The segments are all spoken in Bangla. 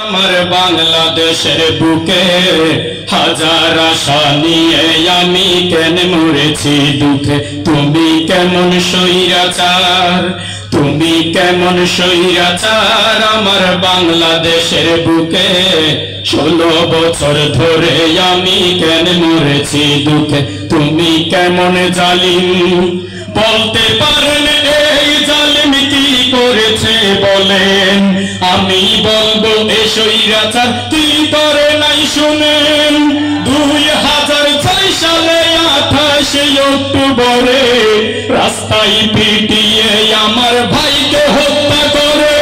আমার বাংলাদেশের বুকে হাজার আশা নিয়ে আমি কেন মরেছি দুঃখে। তুমি কেমন স্বৈরাচার, তুমি কেমন স্বৈরাচার আমার বাংলাদেশের বুকে। 16 বছর ধরে আমি কেন মরেছি দুঃখে। তুমি কেমন জালিম বলতে পারেন এই জালিম কি করেছে বলেন। আমি বলবো এই স্বৈরাচার কি করে নাই শুনেন। 2006 সালে 28 অক্টোবরে রাস্তায় পিটিয়ে আমার ভাইকে হত্যা করে।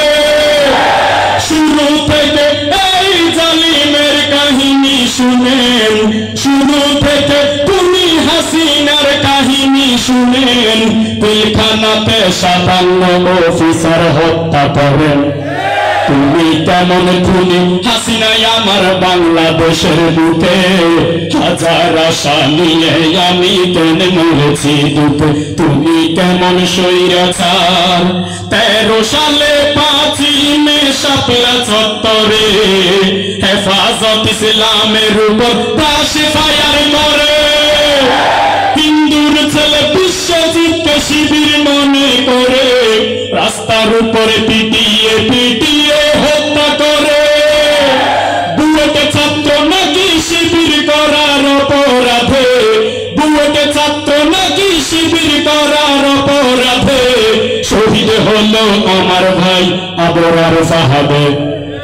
শুরু থেকে এই জালিমের কাহিনী শুনেন, শুরু থেকে তুমি হাসিনার কাহিনী শুনেন। পিলখানাতে 57 অফিসার হত্যা করেন। তুমি কেমন খুনি হাসিনাই আমার বাংলাদেশের বুকে। হাজার আশা নিয়ে আমি কেন মরেছি দুঃখে। তুমি কেমন স্বৈরাচার 13 সালে 5 মে শাপলা চত্বরে হেফাজত ইসলামের উপর দাসে ফায়ার করে। হিন্দুর ছেলে বিশ্বজিৎকে শিবির মনে করে রাস্তার উপরে পিটিয়ে পিটিয়ে হত্যা করে। বুয়েটে ছাত্র নাকি শিবির করার অপরাধে, বুয়েটে ছাত্র নাকি শিবির করার অপরাধে শহীদ হলো আমার ভাই আবরার সাহাবে।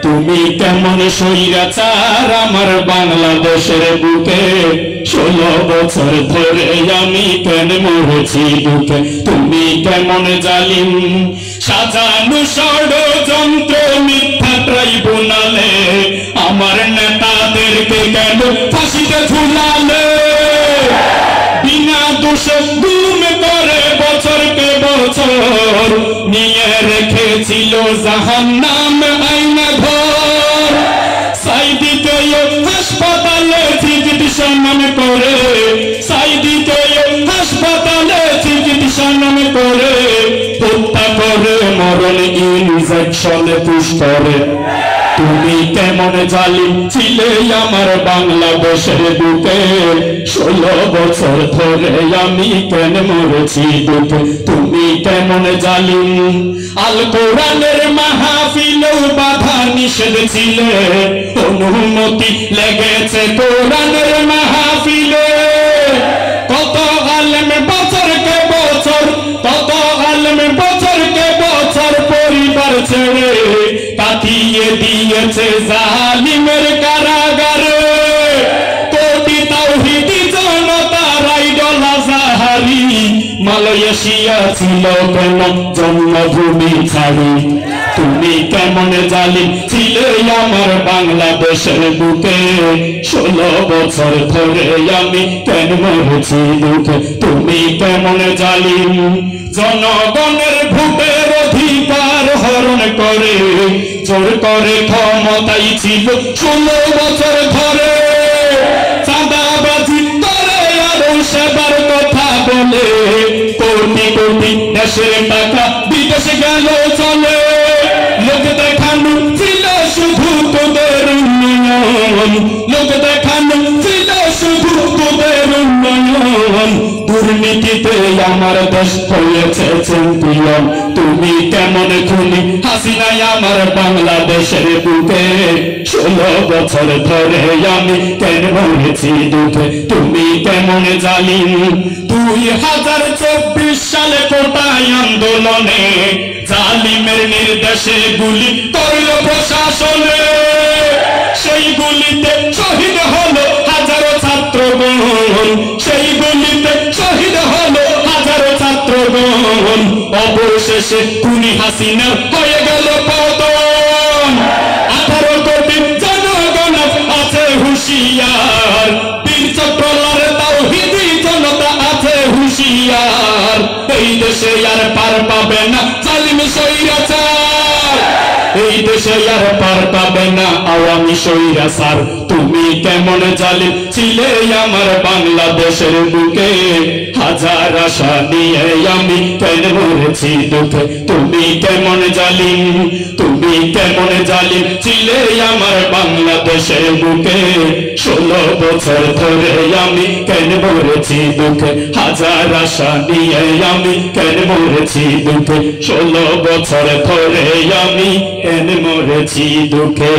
তুমি কেমন স্বৈরাচার আমার বাংলাদেশের বুকে। 16 বছর ধরে আমি কেন মরেছি দুঃখে। তুমি কেমন জালিম সাজানো ষড়যন্ত্র মিথ্যা ট্রাইব্যুনালে আমার নেতাদেরকে কেন ফাঁসিতে ঝুলালে। বিনা দোষে গুম করে বছরকে বছর নিয়ে রেখেছিল জাহান্নাম আইনা ঘর। সাইদিকে হাসপাতালে চিকিৎসা নাম করে, সাইদিকে হাসপাতালে চিকিৎসা নাম করে হত্যা করে মরণ ইনজেকশনে পুশ করে। তুমি কেমন জালিম ছিলে আমার বাংলাদেশের বুকে। 16 বছর ধরে আমি কেন মরেছি দুঃখে। তুমি কেমন জালিম আল কোরআনের মাহফিলেও বাধা নিষেধ ছিল। অনুমতি লেগেছে কোরআনের মাহফিলে। কত আলেম বছরকে বছর, কত আলেম বছরকে বছর পরিবার ছেড়ে কাটিয়ে দিয়েছে জালিমের কারাগারে। কোটি তাওহীদি জনতার আইডল আজহারি মালয়েশিয়া ছিল কেন জন্মভূমি ছাড়ি। তুমি কেমন জালিম ছিলে আমার বাংলাদেশের বুকে। 16 বছর ধরে আমি কেন মরেছি দুঃখে। তুমি কেমন জালিম জনগণের ভোটের অধিকার হরণ করে জোর করে ক্ষমতাই ছিল 16 বছর ধরে। চাঁদাবাজি করে আরো সেবার কথা বলে কোটি কোটি দেশের টাকা বিদেশে গেল চলে। লোক দেখানো ছিল শুধু তোদের উন্নয়ন, লোক দেখানো ছিল শুধু তোদের উন্নয়ন। দুর্নীতিতে আমার দেশ হয়েছে চ্যাম্পিয়ন। তুমি কেমন খুনি হাসিনাই আমার বাংলাদেশের বুকে। 16 বছর ধরে আমি কেন মরেছি দুঃখে। তুমি কেমন জালিম 2024 সালে কোটায় আন্দোলনে জালিমের নির্দেশে গুলি করলো প্রশাসনে। সেই গুলিতে শহীদ হলো হাজারো ছাত্রগণ, সেই গুলিতে শহীদ হলো হাজারো ছাত্রগণ। অবশেষে খুনি হাসিনা হয়ে গেল পতন। 18 কোটি জনগণ আছে হুঁশিয়ার, বীর চক্রলার তাওহীদি জনতা আছে হুঁশিয়ার। এই দেশে আর পার পাবে না জালিম স্বৈরাচার, এই দেশে আর পার পাবে না আওয়ামী স্বৈরাচার। তুমি কেমন জালিম ছিলে আমার বাংলাদেশের বুকে। হাজার আশা নিয়ে আমি কেন মরেছি দুঃখে তুমি কেমন জালিম ছিলে আমার বাংলাদেশের বুকে 16 বছর ধরে আমি কেন মরেছি দুঃখে হাজার আশা নিয়ে আমি কেন মরেছি দুঃখে 16 বছর ধরে আমি কেন মরেছি দুঃখে